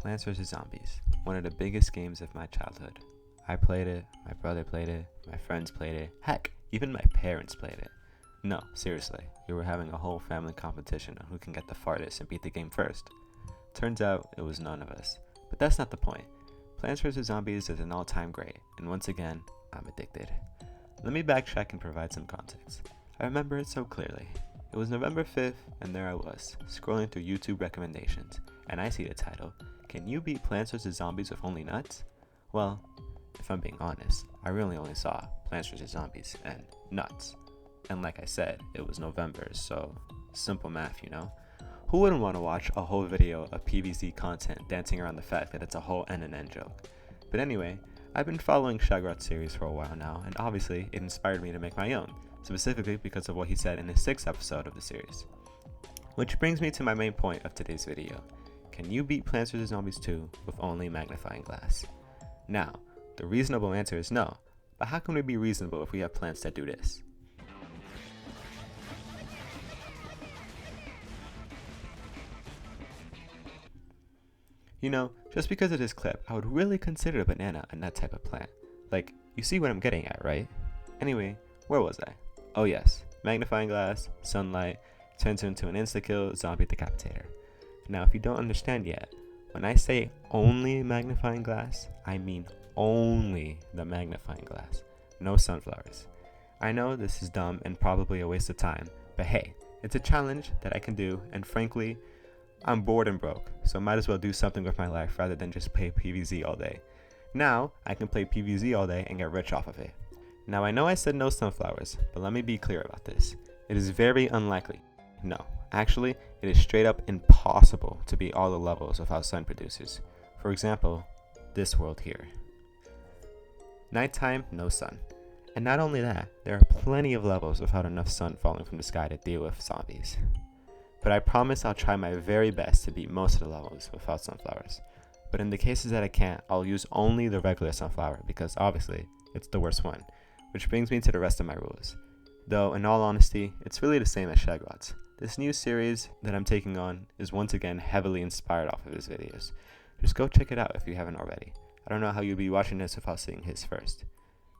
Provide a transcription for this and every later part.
Plants vs. Zombies, one of the biggest games of my childhood. I played it, my brother played it, my friends played it, heck, even my parents played it. No, seriously, we were having a whole family competition on who can get the farthest and beat the game first. Turns out, it was none of us. But that's not the point. Plants vs. Zombies is an all-time great, and once again, I'm addicted. Let me backtrack and provide some context. I remember it so clearly. It was November 5th, and there I was, scrolling through YouTube recommendations, and I see the title, Can You Beat Plants vs. Zombies with Only Nuts? Well, if I'm being honest, I really only saw Plants vs. Zombies and nuts. And like I said, it was November, so simple math, you know? Who wouldn't want to watch a whole video of PVZ content dancing around the fact that it's a whole N joke? But anyway, I've been following Shagrots series for a while now, and obviously it inspired me to make my own, specifically because of what he said in the 6th episode of the series. Which brings me to my main point of today's video. Can you beat Plants vs. Zombies 2 with only Magnifying Glass? Now, the reasonable answer is no, but how can we be reasonable if we have plants that do this? You know, just because of this clip, I would really consider a banana a nut type of plant. Like, you see what I'm getting at, right? Anyway, where was I? Oh yes, magnifying glass, sunlight, turns into an insta-kill zombie decapitator. Now if you don't understand yet, when I say only magnifying glass, I mean only the magnifying glass, no sunflowers. I know this is dumb and probably a waste of time, but hey, it's a challenge that I can do, and frankly, I'm bored and broke, so might as well do something with my life rather than just play PVZ all day. Now, I can play PVZ all day and get rich off of it. Now I know I said no sunflowers, but let me be clear about this. It is very unlikely. No, actually, it is straight up impossible to beat all the levels of how sun produces. For example, this world here. Nighttime, no sun. And not only that, there are plenty of levels without enough sun falling from the sky to deal with zombies. But I promise I'll try my very best to beat most of the levels without sunflowers. But in the cases that I can't, I'll use only the regular sunflower because obviously, it's the worst one. Which brings me to the rest of my rules. Though, in all honesty, it's really the same as Shagrots. This new series that I'm taking on is once again heavily inspired off of his videos. Just go check it out if you haven't already. I don't know how you'd be watching this without seeing his first.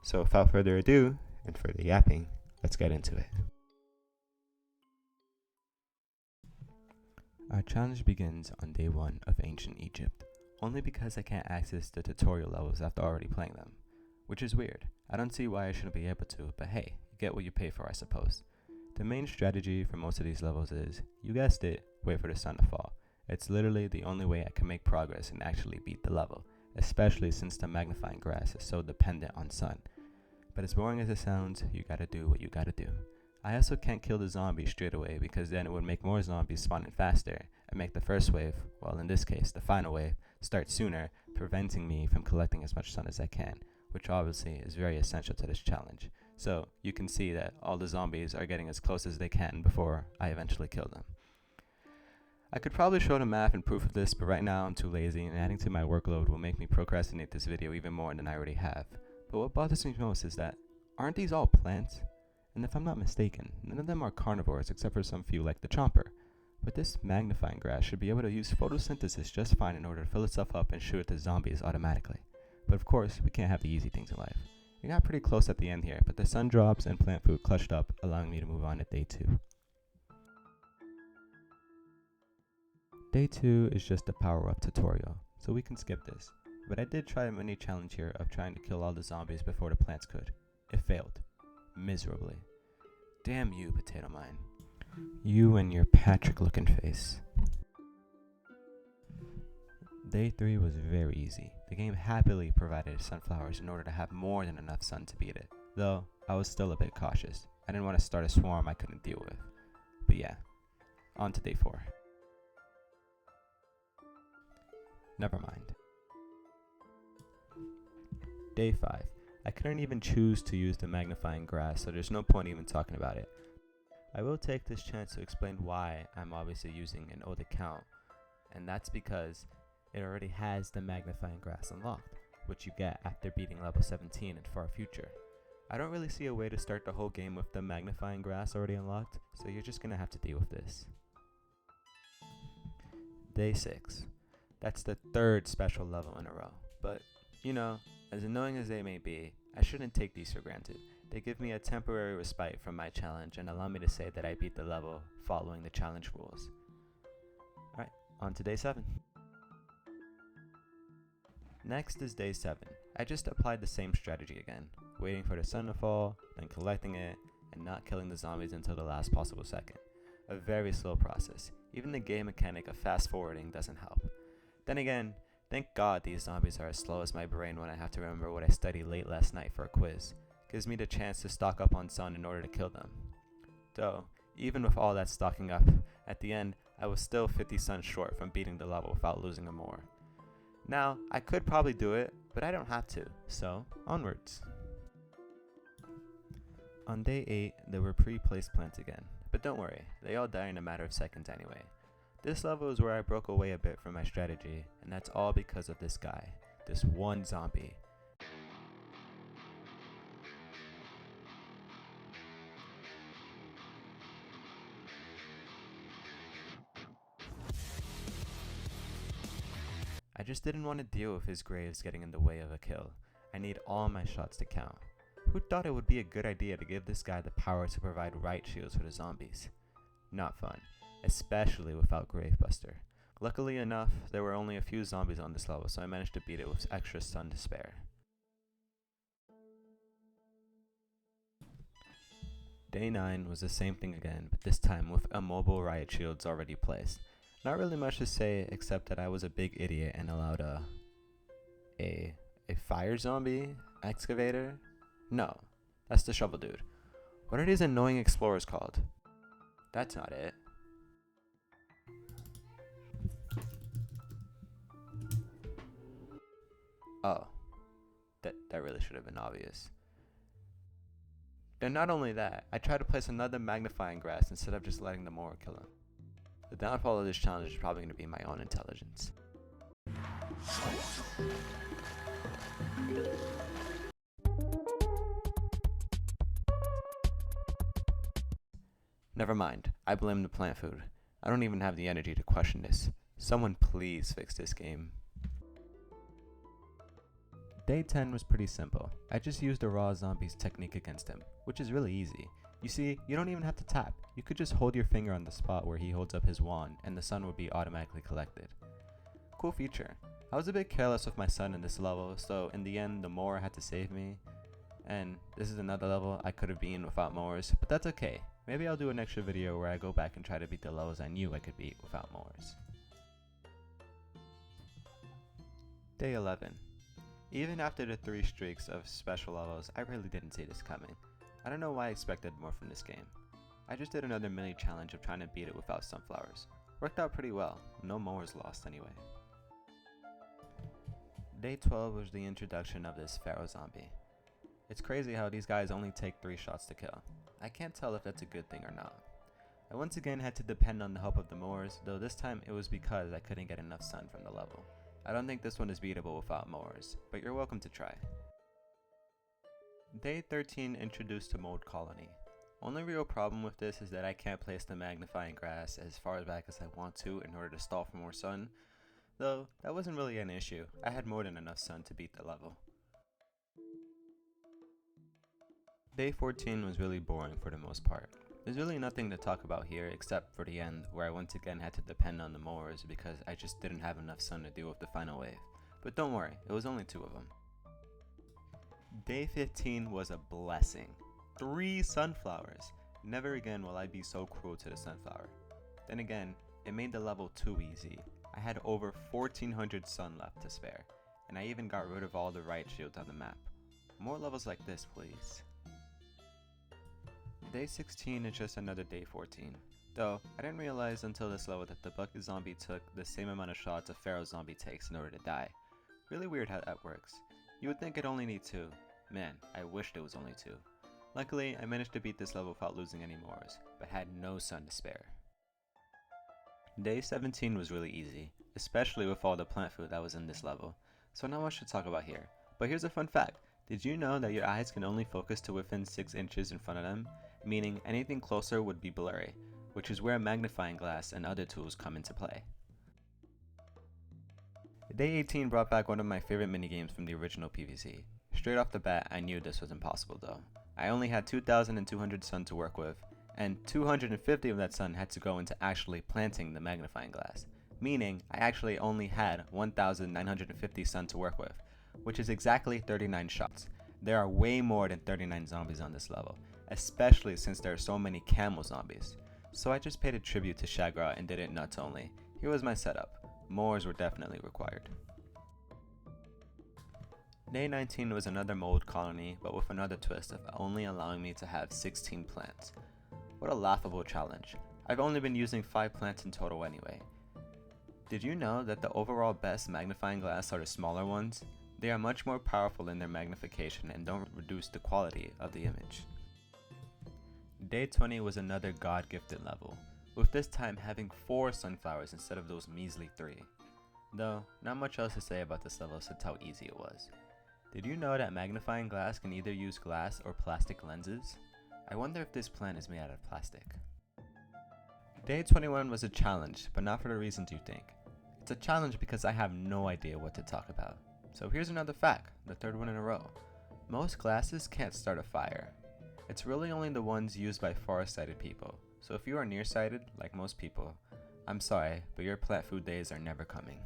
So without further ado, and further yapping, let's get into it. Our challenge begins on day 1 of ancient Egypt, only because I can't access the tutorial levels after already playing them. Which is weird. I don't see why I shouldn't be able to, but hey, you get what you pay for, I suppose. The main strategy for most of these levels is, you guessed it, wait for the sun to fall. It's literally the only way I can make progress and actually beat the level, especially since the magnifying grass is so dependent on sun. But as boring as it sounds, you gotta do what you gotta do. I also can't kill the zombies straight away because then it would make more zombies spawning faster and make the first wave, well in this case the final wave, start sooner, preventing me from collecting as much sun as I can, which obviously is very essential to this challenge. So you can see that all the zombies are getting as close as they can before I eventually kill them. I could probably show the math and proof of this, but right now I'm too lazy and adding to my workload will make me procrastinate this video even more than I already have. But what bothers me most is that, aren't these all plants? And if I'm not mistaken, none of them are carnivores except for some few like the chomper. But this magnifying grass should be able to use photosynthesis just fine in order to fill itself up and shoot at the zombies automatically. But of course, we can't have the easy things in life. We got pretty close at the end here, but the sun drops and plant food clutched up, allowing me to move on to day 2. Day 2 is just a power-up tutorial, so we can skip this. But I did try a mini challenge here of trying to kill all the zombies before the plants could. It failed. Miserably. Damn you, Potato Mine. You and your Patrick-looking face. Day 3 was very easy. The game happily provided sunflowers in order to have more than enough sun to beat it. Though, I was still a bit cautious. I didn't want to start a swarm I couldn't deal with. But yeah, on to day 4. Never mind. Day 5. I couldn't even choose to use the magnifying grass, so there's no point even talking about it. I will take this chance to explain why I'm obviously using an old account, and that's because it already has the magnifying grass unlocked, which you get after beating level 17 in Far Future. I don't really see a way to start the whole game with the magnifying grass already unlocked, so you're just gonna have to deal with this. Day 6. That's the third special level in a row. But, you know, as annoying as they may be, I shouldn't take these for granted. They give me a temporary respite from my challenge and allow me to say that I beat the level following the challenge rules. Alright, on to day 7. Next is day 7. I just applied the same strategy again, waiting for the sun to fall, then collecting it, and not killing the zombies until the last possible second. A very slow process. Even the game mechanic of fast forwarding doesn't help. Then again, thank God these zombies are as slow as my brain when I have to remember what I studied late last night for a quiz. Gives me the chance to stock up on sun in order to kill them. Though, even with all that stocking up, at the end, I was still 50 sun short from beating the level without losing a more. Now, I could probably do it, but I don't have to, so onwards. On day 8, there were pre-placed plants again, but don't worry, they all die in a matter of seconds anyway. This level is where I broke away a bit from my strategy, and that's all because of this guy, this one zombie. I just didn't want to deal with his graves getting in the way of a kill. I need all my shots to count. Who thought it would be a good idea to give this guy the power to provide right shields for the zombies? Not fun, especially without Gravebuster. Luckily enough, there were only a few zombies on this level, so I managed to beat it with extra stun to spare. Day 9 was the same thing again, but this time with immobile riot shields already placed. Not really much to say except that I was a big idiot and allowed a fire zombie excavator? No, that's the shovel dude. What are these annoying explorers called? That's not it. Oh, that really should have been obvious. Then not only that, I tried to place another Magnifying Grass instead of just letting the Mower kill him. The downfall of this challenge is probably going to be my own intelligence. Never mind, I blame the plant food. I don't even have the energy to question this. Someone please fix this game. Day 10 was pretty simple. I just used the raw zombies technique against him, which is really easy. You see, you don't even have to tap. You could just hold your finger on the spot where he holds up his wand and the sun would be automatically collected. Cool feature. I was a bit careless with my sun in this level, so in the end the mower had to save me. And this is another level I could have been without mowers, but that's okay. Maybe I'll do an extra video where I go back and try to beat the levels I knew I could beat without mowers. Day 11. Even after the 3 streaks of special levels, I really didn't see this coming. I don't know why I expected more from this game. I just did another mini challenge of trying to beat it without sunflowers. Worked out pretty well, no mowers lost anyway. Day 12 was the introduction of this Pharaoh zombie. It's crazy how these guys only take 3 shots to kill. I can't tell if that's a good thing or not. I once again had to depend on the help of the mowers, though this time it was because I couldn't get enough sun from the level. I don't think this one is beatable without mowers, but you're welcome to try. Day 13 introduced a mold colony. Only real problem with this is that I can't place the Magnifying Grass as far back as I want to in order to stall for more sun, though that wasn't really an issue. I had more than enough sun to beat the level. Day 14 was really boring for the most part. There's really nothing to talk about here except for the end, where I once again had to depend on the mowers because I just didn't have enough sun to deal with the final wave. But don't worry, it was only 2 of them. Day 15 was a blessing. 3 sunflowers. Never again will I be so cruel to the sunflower. Then again, it made the level too easy. I had over 1400 sun left to spare, and I even got rid of all the right shields on the map. More levels like this, please. Day 16 is just another day 14. Though, I didn't realize until this level that the bucket zombie took the same amount of shots a Pharaoh zombie takes in order to die. Really weird how that works. You would think it'd only need 2. Man, I wished it was only 2. Luckily, I managed to beat this level without losing any mowers, but had no sun to spare. Day 17 was really easy, especially with all the plant food that was in this level, so not much to talk about here. But here's a fun fact. Did you know that your eyes can only focus to within 6 inches in front of them? Meaning anything closer would be blurry, which is where a magnifying glass and other tools come into play. Day 18 brought back one of my favorite minigames from the original PVZ. Straight off the bat, I knew this was impossible though. I only had 2,200 sun to work with, and 250 of that sun had to go into actually planting the magnifying glass, meaning I actually only had 1,950 sun to work with, which is exactly 39 shots. There are way more than 39 zombies on this level, especially since there are so many camel zombies. So I just paid a tribute to Shagrot and did it nuts only. Here was my setup. Mores were definitely required. Day 19 was another mold colony, but with another twist of only allowing me to have 16 plants. What a laughable challenge. I've only been using 5 plants in total anyway. Did you know that the overall best magnifying glass are the smaller ones? They are much more powerful in their magnification and don't reduce the quality of the image. Day 20 was another God-gifted level, with this time having 4 sunflowers instead of those measly 3. Though, not much else to say about this level since how easy it was. Did you know that magnifying glass can either use glass or plastic lenses? I wonder if this plant is made out of plastic. Day 21 was a challenge, but not for the reasons you think. It's a challenge because I have no idea what to talk about. So here's another fact, the third one in a row. Most glasses can't start a fire. It's really only the ones used by far-sighted people. So if you are nearsighted, like most people, I'm sorry, but your plant food days are never coming.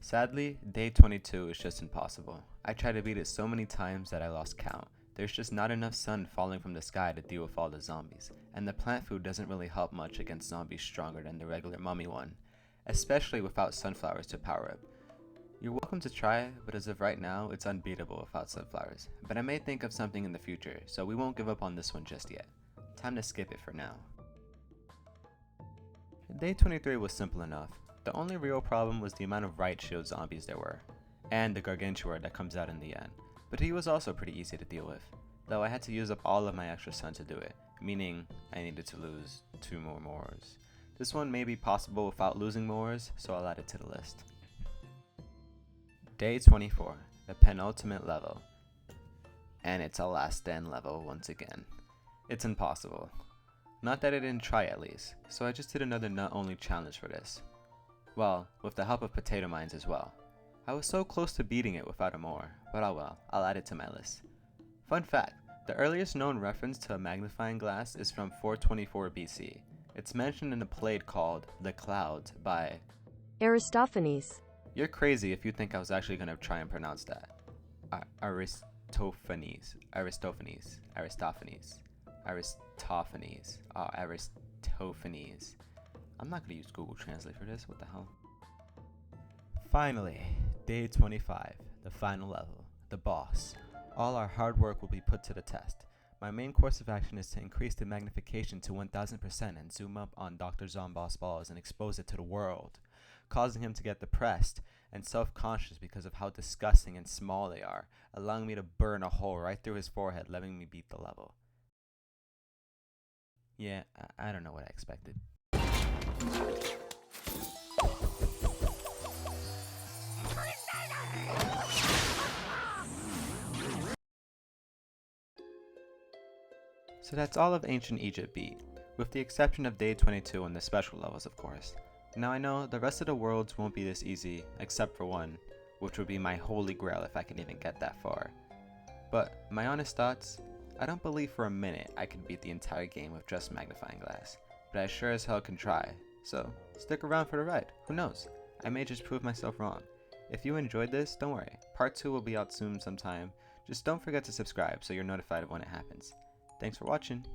Sadly, day 22 is just impossible. I tried to beat it so many times that I lost count. There's just not enough sun falling from the sky to deal with all the zombies, and the plant food doesn't really help much against zombies stronger than the regular mummy one, especially without sunflowers to power up. You're welcome to try, but as of right now, it's unbeatable without sunflowers. But I may think of something in the future, so we won't give up on this one just yet. Time to skip it for now. Day 23 was simple enough. The only real problem was the amount of right shield zombies there were, and the gargantuar that comes out in the end. But he was also pretty easy to deal with, though I had to use up all of my extra sun to do it, meaning I needed to lose 2 more mores. This one may be possible without losing mores, so I'll add it to the list. Day 24, the penultimate level. And it's a last stand level once again. It's impossible. Not that I didn't try at least, so I just did another nut only challenge for this. Well, with the help of potato mines as well. I was so close to beating it without a more, but oh well, I'll add it to my list. Fun fact, the earliest known reference to a magnifying glass is from 424 BC. It's mentioned in a play called The Clouds by Aristophanes. You're crazy if you think I was actually going to try and pronounce that. Aristophanes. I'm not going to use Google Translate for this, what the hell? Finally, day 25, the final level, the boss. All our hard work will be put to the test. My main course of action is to increase the magnification to 1000% and zoom up on Dr. Zomboss balls and expose it to the world, causing him to get depressed and self-conscious because of how disgusting and small they are, allowing me to burn a hole right through his forehead, letting me beat the level. Yeah, I don't know what I expected. So that's all of Ancient Egypt beat, with the exception of day 22 and the special levels of course. Now I know the rest of the worlds won't be this easy, except for one, which would be my holy grail if I can even get that far. But my honest thoughts, I don't believe for a minute I could beat the entire game with just magnifying glass, but I sure as hell can try, so stick around for the ride, who knows, I may just prove myself wrong. If you enjoyed this, don't worry, part 2 will be out soon sometime, just don't forget to subscribe so you're notified of when it happens. Thanks for watching.